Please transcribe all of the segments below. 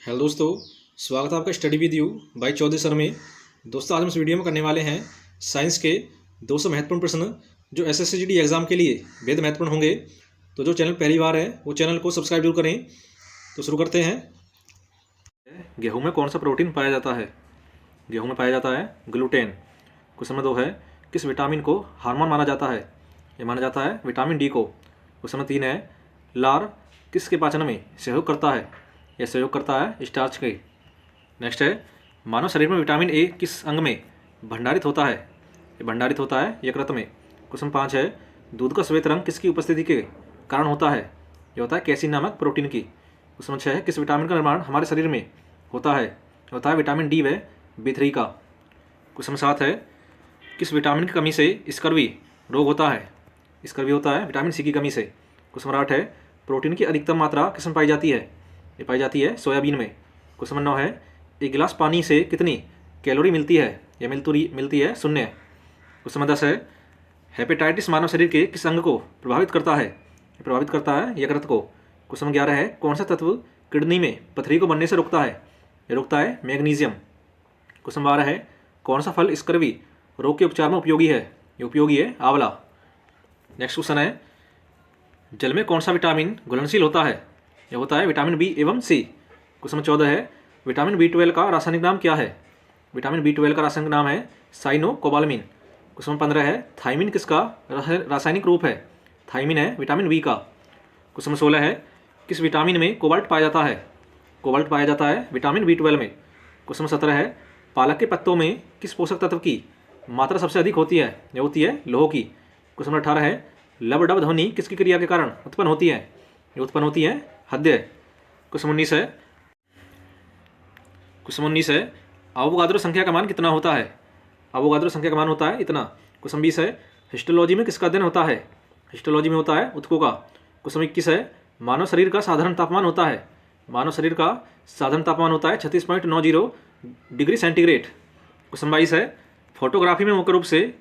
Hello दोस्तों, स्वागत है आपका study with you by Chaudhary sir में। दोस्तों, आज हम इस वीडियो में करने वाले हैं साइंस के 200 महत्वपूर्ण प्रश्न जो एसएससी एग्जाम के लिए बेहद महत्वपूर्ण होंगे। तो जो चैनल पहली बार है वो चैनल को सब्सक्राइब जरूर करें। तो शुरू करते हैं। गेहूं में कौन सा प्रोटीन पाया जाता है? गेहूं में पाया जाता है ग्लूटेन। क्वेश्चन नंबर 2 है, किस विटामिन को हार्मोन माना जाता है? ये माना जाता है विटामिन डी को। क्वेश्चन नंबर 3 है, लार किसके पाचन में सहयोग करता है? यह सहयोग करता है स्टार्च के। नेक्स्ट है, मानव शरीर में विटामिन ए किस अंग में भंडारित होता है? ये भंडारित होता है यकृत में। क्वेश्चन 5 है, दूध का श्वेत रंग किसकी उपस्थिति के कारण होता है? ये होता है कैसीन नामक प्रोटीन की। क्वेश्चन 6 है, किस विटामिन का निर्माण हमारे शरीर में होता है? होता है विटामिन डी व B3 का। क्वेश्चन 7 है, किस विटामिन की कमी से स्कर्वी रोग होता है? स्कर्वी होता है विटामिन सी की कमी से। क्वेश्चन 8 है, प्रोटीन की अधिकतम मात्रा किसमें पाई जाती है? ये पाई जाती है सोयाबीन में। क्वेश्चन नंबर 9 है, एक गिलास पानी से कितनी कैलोरी मिलती है? यह मिलती है 0। क्वेश्चन नंबर 10 है, हेपेटाइटिस मानव शरीर के किस अंग को प्रभावित करता है? ये प्रभावित करता है यकृत को। क्वेश्चन नंबर 11 है, कौन सा तत्व किडनी में पथरी को बनने से रोकता है? ये रोकता है मैग्नीशियम। क्वेश्चन 12 है, कौन सा फल स्कर्वी रोग के उपचार में उपयोगी है? ये उपयोगी है आंवला। नेक्स्ट क्वेश्चन है, जल में कौन सा विटामिन घुलनशील होता है? यह होता है विटामिन बी एवं सी। क्वेश्चन नंबर 14 है, विटामिन B12 का रासायनिक नाम क्या है? विटामिन B12 का रासायनिक नाम है साइनोकोबालामिन। क्वेश्चन नंबर 15 है, थाइमिन किसका रासायनिक रूप है? थाइमिन है विटामिन बी का। क्वेश्चन नंबर 16 है, किस विटामिन में कोबाल्ट पाया जाता है? कोबाल्ट पाया जाता है विटामिन B12 में। क्वेश्चन नंबर 17 है, पालक के पत्तों में किस पोषक तत्व की मात्रा सबसे अधिक होती है? यह होती है लौह की। क्वेश्चन नंबर 18 है, लब डब ध्वनि किसकी क्रिया के कारण उत्पन्न होती है? ये उत्पन्न होती है हृदय। क्वेश्चन 19 है, अवोगाद्रो संख्या का मान कितना होता है? अवोगाद्रो संख्या का मान होता है इतना। क्वेश्चन 20 है, हिस्टोलॉजी में किसका अध्ययन होता है? हिस्टोलॉजी में होता है ऊतकों का। क्वेश्चन 21 है, मानव शरीर का साधारण तापमान होता है? मानव शरीर का साधारण तापमान होता है 36.90 डिग्री सेंटीग्रेड। क्वेश्चन 22 है, फोटोग्राफी में मुख्य रूप से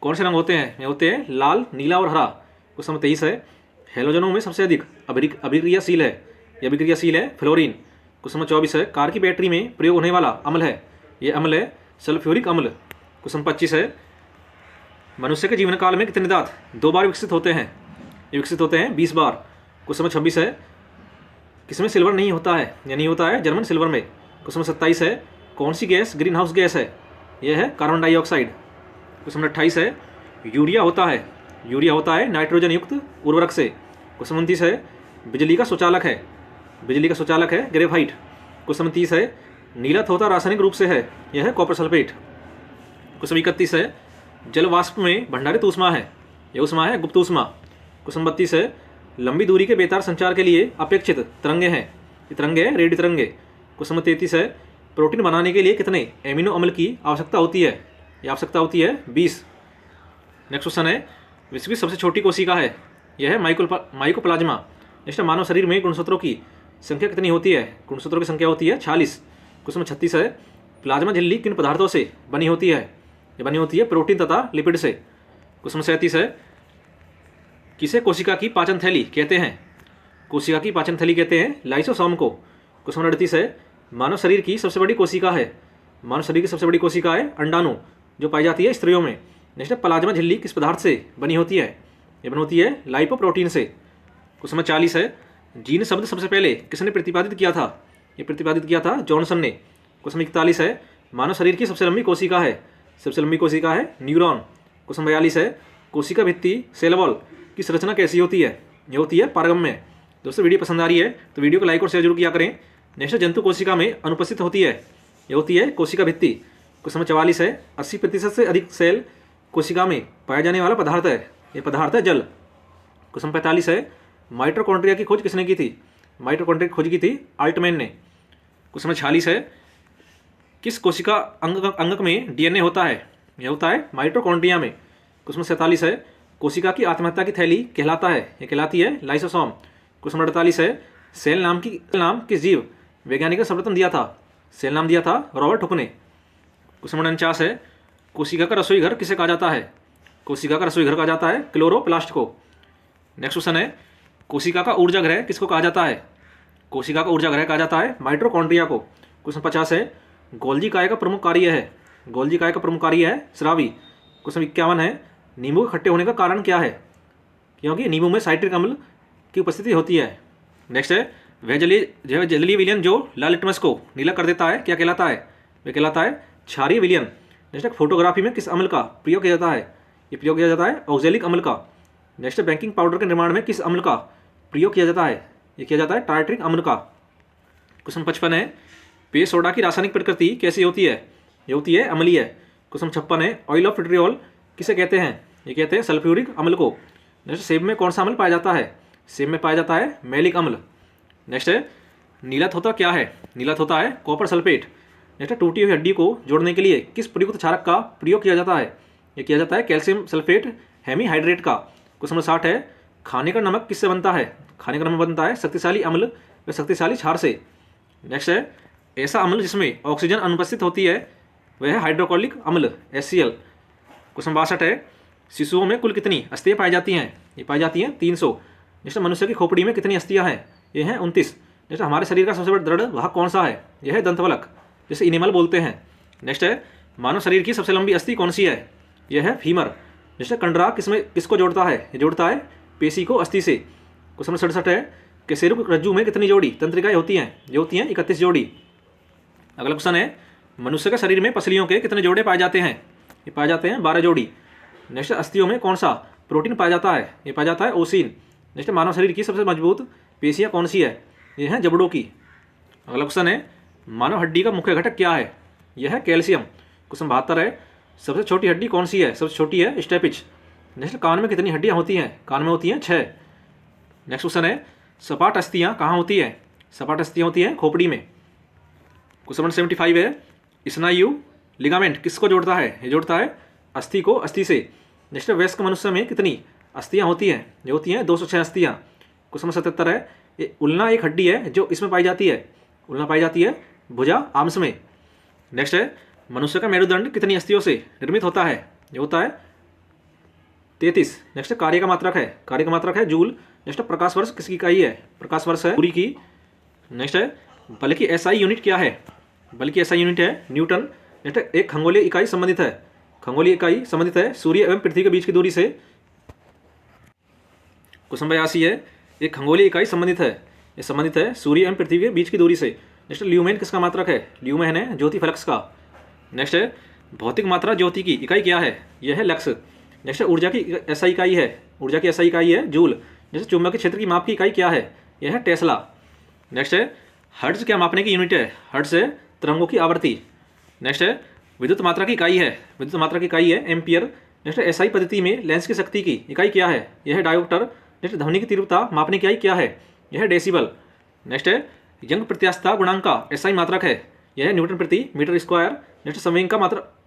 कौन से रंग होते हैं? ये होते हैं लाल, नीला और हरा। क्वेश्चन 23 है, हेलोजनों में सबसे अधिक अभिक्रियाशील है? यह अभिक्रियाशील है फ्लोरीन। क्वेश्चन नंबर 24 है, कार की बैटरी में प्रयोग होने वाला अम्ल है? ये अम्ल है सल्फ्यूरिक अम्ल। क्वेश्चन 25 है, मनुष्य के जीवन काल में कितने दांत 2 बार विकसित होते हैं? ये विकसित होते हैं 20 बार। क्वेश्चन नंबर 26 है, किसमें सिल्वर नहीं होता है? या नहीं होता है जर्मन सिल्वर में। क्वेश्चन नंबर 27 है, कौन सी गैस ग्रीन हाउस गैस है? यह है कार्बन डाइऑक्साइड। क्वेश्चन नंबर 28 है, यूरिया होता है नाइट्रोजन युक्त उर्वरक से। क्वेश्चन 29 है, बिजली का सुचालक है ग्रेफाइट। क्वेश्चन नंबर 30 है, नीला थोथा रासायनिक रूप से है? यह है कॉपर सल्फेट। क्वेश्चन 31 है, जल वाष्प में भंडारित ऊष्मा है? यह ऊष्मा है गुप्त ऊष्मा। क्वेश्चन 32 है, लंबी दूरी के बेतार संचार के लिए अपेक्षित तरंगे हैं? ये तरंगे हैं रेडियो तरंगे। क्वेश्चन नंबर 33 है, प्रोटीन बनाने के लिए कितने एमिनो अम्ल की आवश्यकता होती है? यह आवश्यकता होती है 20। नेक्स्ट क्वेश्चन है, विश्व की सबसे छोटी कोशिका है? यह है माइकोप्लाज्मा। नेक्स्ट, मानव शरीर में गुणसूत्रों की संख्या कितनी होती है? गुणसूत्रों की संख्या होती है 46। क्वेश्चन 36 है, प्लाज्मा झिल्ली किन पदार्थों से बनी होती है? ये बनी होती है प्रोटीन तथा लिपिड से। क्वेश्चन 37 है, किसे कोशिका की पाचन थैली कहते हैं? कोशिका की पाचन थैली कहते हैं लाइसोसोम को। क्वेश्चन 38 है, मानव शरीर की सबसे बड़ी कोशिका है? मानव शरीर की सबसे बड़ी कोशिका है अंडाणु, जो पाई जाती है स्त्रियों में। नेक्स्ट, प्लाज्मा झिल्ली किस पदार्थ से बनी होती है? ये बनी होती है लाइपोप्रोटीन से। क्वेश्चन 40 है, जीन शब्द सबसे पहले किसने प्रतिपादित किया था? ये प्रतिपादित किया था जॉनसन ने। क्वेश्चन 41 है, मानव शरीर की सबसे लंबी कोशिका है? सबसे लंबी कोशिका है न्यूरॉन। क्वेश्चन 42 है, कोशिका भित्ति सेल वॉल की संरचना कैसी होती है? ये होती है पारगम्य। दोस्तों, वीडियो पसंद आ रही है तो वीडियो को लाइक और शेयर जरूर किया करें। नेक्स्ट, जंतु कोशिका में अनुपस्थित होती है? ये होती है कोशिका भित्ति। क्वेश्चन 44 है, 80% से अधिक सेल कोशिका में पाया जाने वाला पदार्थ है? ये पदार्थ है जल। क्वेश्चन 45 है, माइटोकॉन्ड्रिया की खोज किसने की थी? माइटोकॉन्ड्रिया की खोज की थी आल्टमैन ने। क्वेश्चन 46 है, किस कोशिका अंगक में डीएनए होता है? यह होता है माइटोकॉन्ड्रिया में। क्वेश्चन 47 है, कोशिका की आत्महत्या की थैली कहलाता है? यह कहलाती है लाइसोसोम। क्वेश्चन 48 है, सेल नाम किस जीव वैज्ञानिक ने सर्वप्रथम दिया था? सेल नाम दिया था रॉबर्ट हुक ने। क्वेश्चन 49 है, कोशिका का रसोई घर किसे कहा जाता है? कोशिका का रसोई घर कहा जाता है क्लोरोप्लास्ट को। नेक्स्ट क्वेश्चन है, कोशिका का ऊर्जा गृह किसको कहा जाता है? कोशिका का ऊर्जा ग्रह कहा जाता है माइटोकॉन्ड्रिया को। क्वेश्चन 50 है, गोल्जी काय का प्रमुख कार्य है, गोल्जी काय का प्रमुख कार्य है स्रावी। क्वेश्चन 51 है, नींबू के खट्टे होने का कारण क्या है, क्योंकि नींबू में साइट्रिक अम्ल की उपस्थिति होती है। नेक्स्ट है, वह जलीय विलयन जो लाल लिटमस को नीला कर देता है क्या कहलाता है, वह कहलाता है क्षारीय विलयन। नेक्स्ट, फोटोग्राफी में किस अम्ल का प्रयोग किया जाता है, ये प्रयोग किया जाता है ऑक्जेलिक अम्ल का। नेक्स्ट, बेकिंग पाउडर के निर्माण में किस अम्ल का प्रयोग किया जाता है, ये किया जाता है टार्ट्रिक अम्ल का। क्वेश्चन 55 है, पेय सोडा की रासायनिक प्रकृति कैसी होती है, ये होती है अम्लीय। क्वेश्चन 56 है, ऑयल ऑफ विट्रियोल किसे कहते हैं, ये कहते हैं सल्फ्यूरिक अम्ल को। नेक्स्ट, सेब में कौन सा अम्ल पाया जाता है, सेब में पाया जाता है मैलिक अम्ल। नेक्स्ट है, नीलत होता क्या है, नीलत होता है कॉपर सल्फेट। नेक्स्ट, टूटी हुई हड्डी को जोड़ने के लिए किस प्रयुक्त क्षारक का प्रयोग किया जाता है, ये किया जाता है कैल्शियम सल्फेट हेमीहाइड्रेट का। क्वेश्चन 60 है, खाने का नमक किससे बनता है, खाने का नमक बनता है शक्तिशाली अम्ल व शक्तिशाली क्षार से। नेक्स्ट है, ऐसा अम्ल जिसमें ऑक्सीजन अनुपस्थित होती है वह है हाइड्रोक्लोरिक अम्ल HCl। क्वेश्चन 62 है, शिशुओं में कुल कितनी अस्थियाँ पाई जाती हैं, ये पाई जाती हैं 300। नेक्स्ट, मनुष्य की खोपड़ी में कितनी अस्थियाँ हैं, ये हैं 29। नेक्स्ट, हमारे शरीर का सबसे बड़ा दृढ़ भाग कौन सा है, यह है दंतवलक, जिसे इनिमल बोलते हैं। नेक्स्ट है, मानव शरीर की सबसे लंबी अस्थि कौन सी है, यह है फीमर। नेक्स्ट, कंडरा किसको जोड़ता है, ये जोड़ता है पेशी को अस्थि से। क्वेश्चन 67 है, कशेरुक रज्जु में कितनी जोड़ी तंत्रिकाएं होती हैं, ये होती हैं 31 जोड़ी। अगला क्वेश्चन है, मनुष्य के शरीर में पसलियों के कितने जोड़े पाए जाते हैं, ये पाए जाते हैं 12 जोड़ी। नेक्स्ट, अस्थियों में कौन सा प्रोटीन पाया जाता है, ये पाया जाता है ओसिन। नेक्स्ट, मानव शरीर की सबसे मजबूत पेशियाँ कौन सी है, ये हैं जबड़ों की। अगला क्वेश्चन है, मानव हड्डी का मुख्य घटक क्या है, यह है कैल्शियम। क्वेश्चन 72 है, सबसे छोटी हड्डी कौन सी है, सबसे छोटी है स्टेपिच। नेक्स्ट, कान में कितनी हड्डियाँ होती हैं, कान में होती हैं 6। नेक्स्ट क्वेश्चन है, सपाट अस्थियाँ कहाँ होती है, सपाट अस्थियाँ होती हैं खोपड़ी में। क्वेश्चन 75 है, स्नायु लिगामेंट किसको जोड़ता है, ये जोड़ता है अस्थि को अस्थि से। नेक्स्ट, वयस्क मनुष्य में कितनी अस्थियाँ होती हैं, ये होती हैं 206 अस्थियाँ। क्वेश्चन 77 है, ये उल्ना एक हड्डी है जो इसमें पाई जाती है, उल्ना पाई जाती है भुजा आर्म्स में। नेक्स्ट है, मनुष्य का मेरुदंड कितनी अस्थियों से निर्मित होता है, ये होता है 33। नेक्स्ट, कार्य का मात्रक है, कार्य का मात्रक है जूल। नेक्स्ट, प्रकाश वर्ष किसकी इकाई है, प्रकाश वर्ष है दूरी की। नेक्स्ट है, बल की SI यूनिट क्या है, बल की SI यूनिट है न्यूटन। नेक्स्ट, एक खगोलीय इकाई संबंधित है, खगोलीय इकाई संबंधित है सूर्य एवं पृथ्वी के बीच की दूरी से। क्वेश्चन 82 है, एक खगोलीय इकाई संबंधित है, ये संबंधित है सूर्य एवं पृथ्वी के बीच की दूरी से। नेक्स्ट, ल्यूमेन किसका मात्रक है, ल्यूमेन है ज्योति फ्लक्स का। नेक्स्ट है, भौतिक मात्रा ज्योति की इकाई क्या है, यह है लक्स। नेक्स्ट, ऊर्जा की SI इकाई है, ऊर्जा की SI इकाई है जूल। नेक्स्ट, चुंबकीय क्षेत्र की माप की इकाई क्या है, यह है टेस्ला। नेक्स्ट है, हर्ट्ज क्या मापने की यूनिट है, हर्ट्ज है तरंगों की आवृत्ति। नेक्स्ट है, विद्युत मात्रा की इकाई है, विद्युत मात्रा की इकाई है एम्पियर। नेक्स्ट, SI पद्धति में लेंस की शक्ति की इकाई क्या है, यह है डायोप्टर। नेक्स्ट, ध्वनि की तीव्रता मापने की इकाई क्या है, यह है डेसिबल। नेक्स्ट है, यंग प्रत्यास्थता गुणांक का SI मात्रक है, यह है न्यूटन प्रति मीटर स्क्वायर। नेक्स्ट,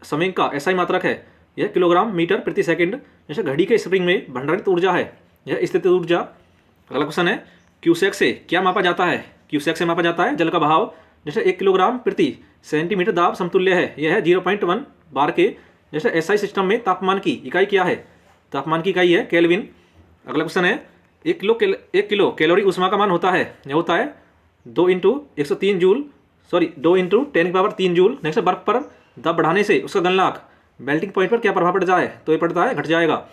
संवेग का SI मात्रक है, यह किलोग्राम मीटर प्रति सेकंड। नेक्स्ट, घड़ी के स्प्रिंग में भंडारित ऊर्जा है, यह स्थित ऊर्जा। अगला क्वेश्चन है, क्यूसेक से क्या मापा जाता है, क्यूसेक से मापा जाता है जल का बहाव। नेक्स्ट, 1 किलोग्राम प्रति सेंटीमीटर दाब समतुल्य है, यह है 0.1 बार के। नेक्स्ट, SI सिस्टम में तापमान की इकाई क्या है, तापमान की इकाई है केल्विन। अगला क्वेश्चन है, 1 किलो कैलोरी ऊष्मा का मान होता है, यह होता है 2 × 103 जूल, 2 × 10³ जूल। नेक्स्ट, बर्फ पर दाब बढ़ाने से उसका गलनांक मेल्टिंग पॉइंट पर क्या प्रभाव पड़ जाए, तो ये पड़ता है घट जाएगा।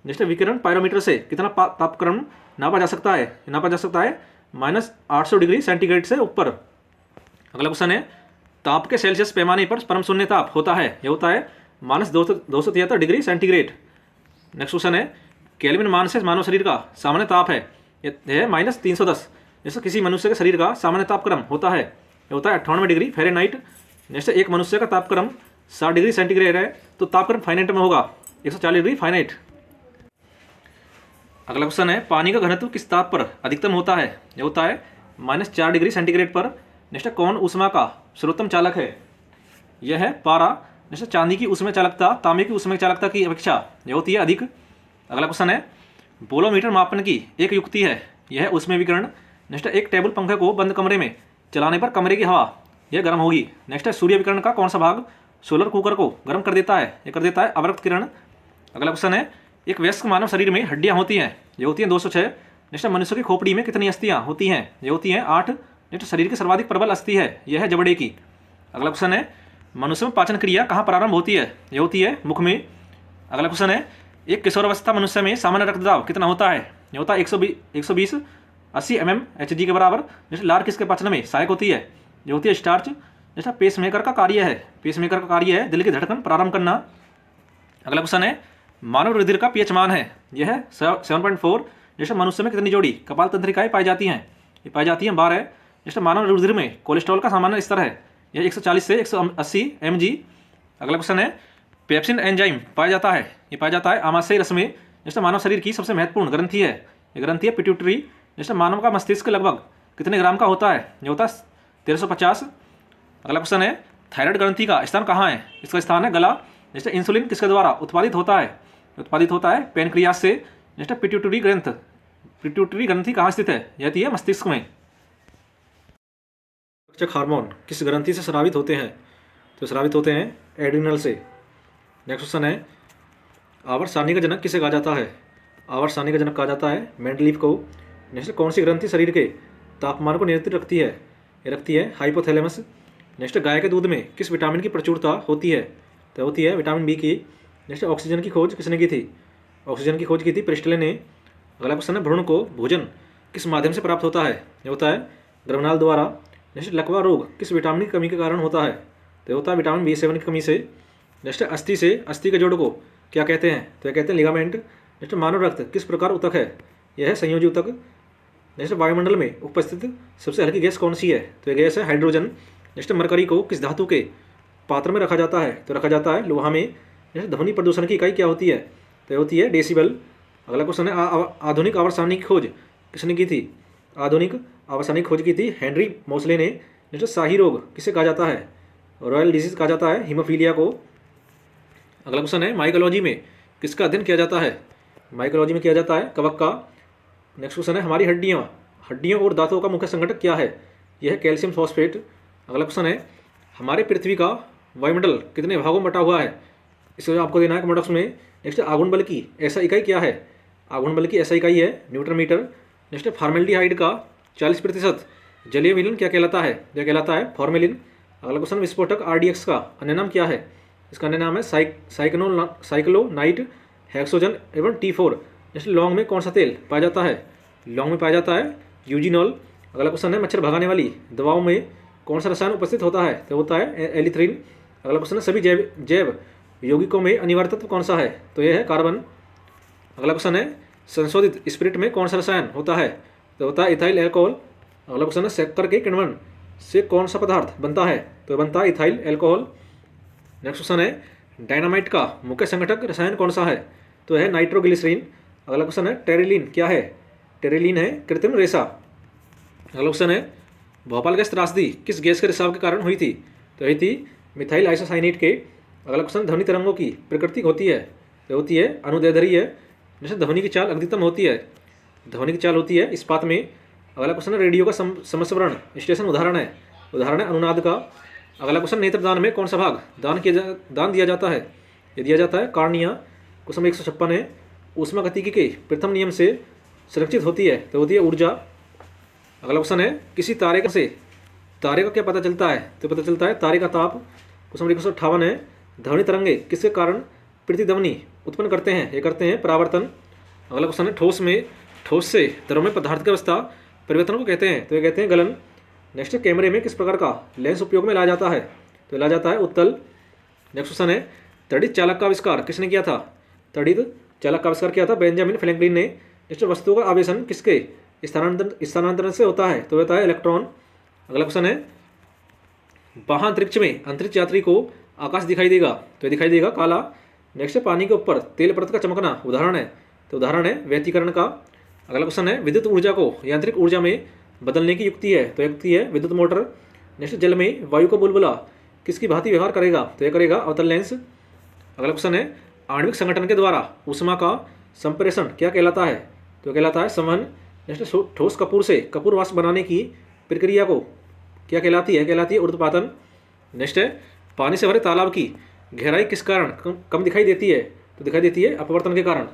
नेक्स्ट, विकिरण पायरोमीटर से कितना तापक्रम नापा जा सकता है, नापा जा सकता है -800 डिग्री सेंटीग्रेड से ऊपर। अगला क्वेश्चन है, ताप के सेल्सियस पैमाने पर परम शून्य ताप होता है, यह होता है -273 डिग्री सेंटीग्रेड। नेक्स्ट क्वेश्चन है, केल्विन मान से मानव शरीर का सामान्य ताप है, यह है -310। जैसे किसी मनुष्य के शरीर का सामान्य तापक्रम होता है, यह होता है 98 डिग्री फ़ारेनहाइट। नेक्स्ट, एक मनुष्य का तापक्रम 60 डिग्री सेंटीग्रेड है, तो तापक्रम फ़ारेनहाइट में होगा 140 डिग्री फ़ारेनहाइट। अगला क्वेश्चन है, पानी का घनत्व किस ताप पर अधिकतम होता है, यह होता है -4 डिग्री सेंटीग्रेड पर। नेक्स्ट, कौन ऊष्मा का सर्वोत्तम चालक है, यह है पारा। नेक्स्ट, चांदी की ऊष्मा चालकता तांबे की ऊष्मा चालकता की अपेक्षा यह होती है अधिक। अगला क्वेश्चन है, बोलोमीटर मापन की एक युक्ति है, यह है ऊष्मीय विकिरण। नेक्स्ट, एक टेबल पंखे को बंद कमरे में चलाने पर कमरे की हवा यह गर्म होगी। नेक्स्ट, सूर्य विकिरण का कौन सा भाग सोलर कुकर को गर्म कर देता है, यह कर देता है अवरक्त किरण। अगला क्वेश्चन है, एक वयस्क मानव शरीर में हड्डियां होती हैं, ये होती हैं 206। नेक्स्ट, मनुष्य की खोपड़ी में कितनी अस्थियां होती हैं, ये होती हैं 8 नेक्स्ट शरीर की सर्वाधिक प्रबल अस्थि है, यह है जबड़े की। अगला क्वेश्चन है मनुष्य में पाचन क्रिया कहाँ प्रारंभ होती है? यह होती है मुख में। अगला क्वेश्चन है एक किशोरावस्था मनुष्य में सामान्य रक्तदाब कितना होता है? यह होता है 120 80 mmHg के बराबर। जैसे लार किसके पाचन में सहायक होती है? यह होती है स्टार्च। जैसा पेसमेकर का कार्य है, पेसमेकर का कार्य है दिल की धड़कन प्रारंभ करना। अगला क्वेश्चन है मानव रुधिर का पीएच मान है, यह है 7.4। जैसे मनुष्य में कितनी जोड़ी कपाल तंत्रिकाएं पाई जाती हैं? ये पाई जाती हैं 12। जैसे मानव रुधिर में कोलेस्ट्रॉल का सामान्य स्तर है, यह 140 से 180 mg। अगला क्वेश्चन है पेप्सिन एंजाइम पाया जाता है, ये पाया जाता है आमाशय रस में। जैसे मानव शरीर की सबसे महत्वपूर्ण ग्रंथि है, ये ग्रंथि है पिट्यूटरी। जैसे मानव का मस्तिष्क लगभग कितने ग्राम का होता है? ये होता है 1350। अगला क्वेश्चन है थायराइड ग्रंथि का स्थान कहाँ है? इसका स्थान है गला। जैसे इंसुलिन किसके द्वारा उत्पादित होता है? उत्पादित होता है पेनक्रियास से। जैसे पिट्यूटरी ग्रंथि कहाँ स्थित है? यह है मस्तिष्क में। रक्षक हार्मोन किस ग्रंथि से स्रावित होते हैं? तो स्रावित होते हैं एड्रिनल से। नेक्स्ट क्वेश्चन है आवर्त सारणी का जनक किसे कहा जाता है? आवर्त सारणी का जनक कहा जाता है मेंडलीफ को। नेक्स्ट कौन सी ग्रंथि शरीर के तापमान को नियंत्रित रखती है? ये रखती है हाइपोथैलेमस। नेक्स्ट गाय के दूध में किस विटामिन की प्रचुरता होती है? तो होती है विटामिन बी की। नेक्स्ट ऑक्सीजन की खोज किसने की थी? ऑक्सीजन की खोज की थी प्रिस्टले ने। अगला क्वेश्चन है भ्रूण को भोजन किस माध्यम से प्राप्त होता है? ये होता है गर्भनाल द्वारा। नेक्स्ट लकवा रोग किस विटामिन की कमी के कारण होता है? तो होता है विटामिन B7 की कमी से। नेक्स्ट अस्थि से अस्थि के जोड़ को क्या कहते हैं? तो यह कहते हैं लिगामेंट। नेक्स्ट मानव रक्त किस प्रकार ऊतक है? यह है संयोजी ऊतक। नेक्स्ट वायुमंडल में उपस्थित सबसे हल्की गैस कौन सी है? तो यह गैस है हाइड्रोजन। नेक्स्ट मरकरी को किस धातु के पात्र में रखा जाता है? तो रखा जाता है लोहा में। नेक्स्ट ध्वनि प्रदूषण की इकाई क्या होती है? तो यह होती है डेसिबल। अगला क्वेश्चन है आधुनिक आवर्त सारणी की खोज किसने की थी? आधुनिक आवर्त सारणी की खोज की थी हेनरी मोसले ने। नेक्स्ट शाही रोग किसे कहा जाता है? रॉयल डिजीज कहा जाता है हीमोफीलिया को। अगला क्वेश्चन है माइकोलॉजी में किसका अध्ययन किया जाता है? माइकोलॉजी में किया जाता है कवक का। नेक्स्ट क्वेश्चन है हमारी हड्डियों और दांतों का मुख्य संगठक क्या है? यह है कैल्शियम फॉस्फेट। अगला क्वेश्चन है हमारे पृथ्वी का वायुमंडल कितने भागों में बटा हुआ है? इसको आपको देना है कमेंट बॉक्स में। नेक्स्ट आघूर्ण बल की ऐसा इकाई क्या है? आघूर्ण बल की ऐसा इकाई है न्यूटन मीटर। नेक्स्ट फॉर्मेल्डिहाइड का 40% जलीय विलयन क्या कहलाता है? यह कहलाता है फॉर्मेलिन। अगला क्वेश्चन विस्फोटक RDX का अन्य नाम क्या है? इसका अन्य नाम है साइक्लोनाइट हेक्सोजन एवं T4। जैसे लौंग में कौन सा तेल पाया जाता है? लौंग में पाया जाता है यूजिनॉल। अगला क्वेश्चन है मच्छर भगाने वाली दवाओं में कौन सा रसायन उपस्थित होता है? तो होता है एलिथ्रिन। अगला क्वेश्चन है सभी जैव यौगिकों में अनिवार्य तत्व कौन सा है? तो यह है कार्बन। अगला क्वेश्चन है संशोधित स्पिरिट में कौन सा रसायन होता है? तो होता है इथाइल एल्कोहल। अगला क्वेश्चन है शक्कर के किण्वन से कौन सा पदार्थ बनता है? तो बनता है इथाइल एल्कोहल। नेक्स्ट क्वेश्चन है डायनामाइट का मुख्य संगठक रसायन कौन सा है? तो है नाइट्रोग्लिसरीन। अगला क्वेश्चन है टेरिलीन क्या है? टेरिलीन है कृत्रिम रेशा। अगला क्वेश्चन है भोपाल गैस त्रासदी किस गैस के रिसाव के कारण हुई थी? तो यही थी मिथाइल आइसोसाइनेट के। अगला क्वेश्चन ध्वनि तरंगों की प्रकृति होती है? तो होती है अनुदैर्ध्य है। जैसे ध्वनि की चाल अधिकतम होती है, ध्वनि की चाल होती है इस्पात में। अगला क्वेश्चन है रेडियो का समस्वरण स्टेशन उदाहरण है अनुनाद का। अगला क्वेश्चन नेत्रदान में कौन सा भाग दान दिया जाता है? ये दिया जाता है कार्निया। क्वेश्चन 156 है ऊष्मागतिकी के प्रथम नियम से संरक्षित होती है? तो होती है ऊर्जा। अगला क्वेश्चन है किसी तारे का क्या पता चलता है? तो पता चलता है तारे का ताप। क्वेश्चन 158 है ध्वनि तरंगे किसके कारण प्रतिध्वनि उत्पन्न करते हैं? ये करते हैं परावर्तन। अगला क्वेश्चन है ठोस से द्रव्य पदार्थ की अवस्था परिवर्तन को कहते हैं? तो ये कहते हैं गलन। नेक्स्ट कैमरे में किस प्रकार का लेंस उपयोग में लाया जाता है? तो लाया जाता है उत्तल। नेक्स्ट क्वेश्चन है तड़ित चालक का आविष्कार किसने किया था? तड़ित चालक का आविष्कार किया था बेंजामिन फ्रैंकलिन ने। नेक्स्ट वस्तुओं का आवेशन किसके स्थानांतरण से होता है? तो होता है इलेक्ट्रॉन। अगला क्वेश्चन है महाअंतरिक्ष में अंतरिक्ष यात्री को आकाश दिखाई देगा? तो दिखाई देगा काला। नेक्स्ट पानी के ऊपर तेल परत का चमकना उदाहरण है? तो उदाहरण है व्यतिकरण का। अगला क्वेश्चन है विद्युत ऊर्जा को यांत्रिक ऊर्जा में बदलने की युक्ति है? तो युक्ति है विद्युत मोटर। नेक्स्ट जल में वायु का बुलबुला किसकी भांति व्यवहार करेगा? तो यह करेगा अवतल लेंस। अगला क्वेश्चन है आणविक संगठन के द्वारा ऊष्मा का संप्रेषण क्या कहलाता है? तो कहलाता है संवहन। नेक्स्ट ठोस कपूर से कपूर वाष्प बनाने की प्रक्रिया को क्या कहलाती है? कहलाती है ऊर्ध्वपातन। नेक्स्ट है पानी से भरे तालाब की गहराई किस कारण कम दिखाई देती है? तो दिखाई देती है अपवर्तन के कारण।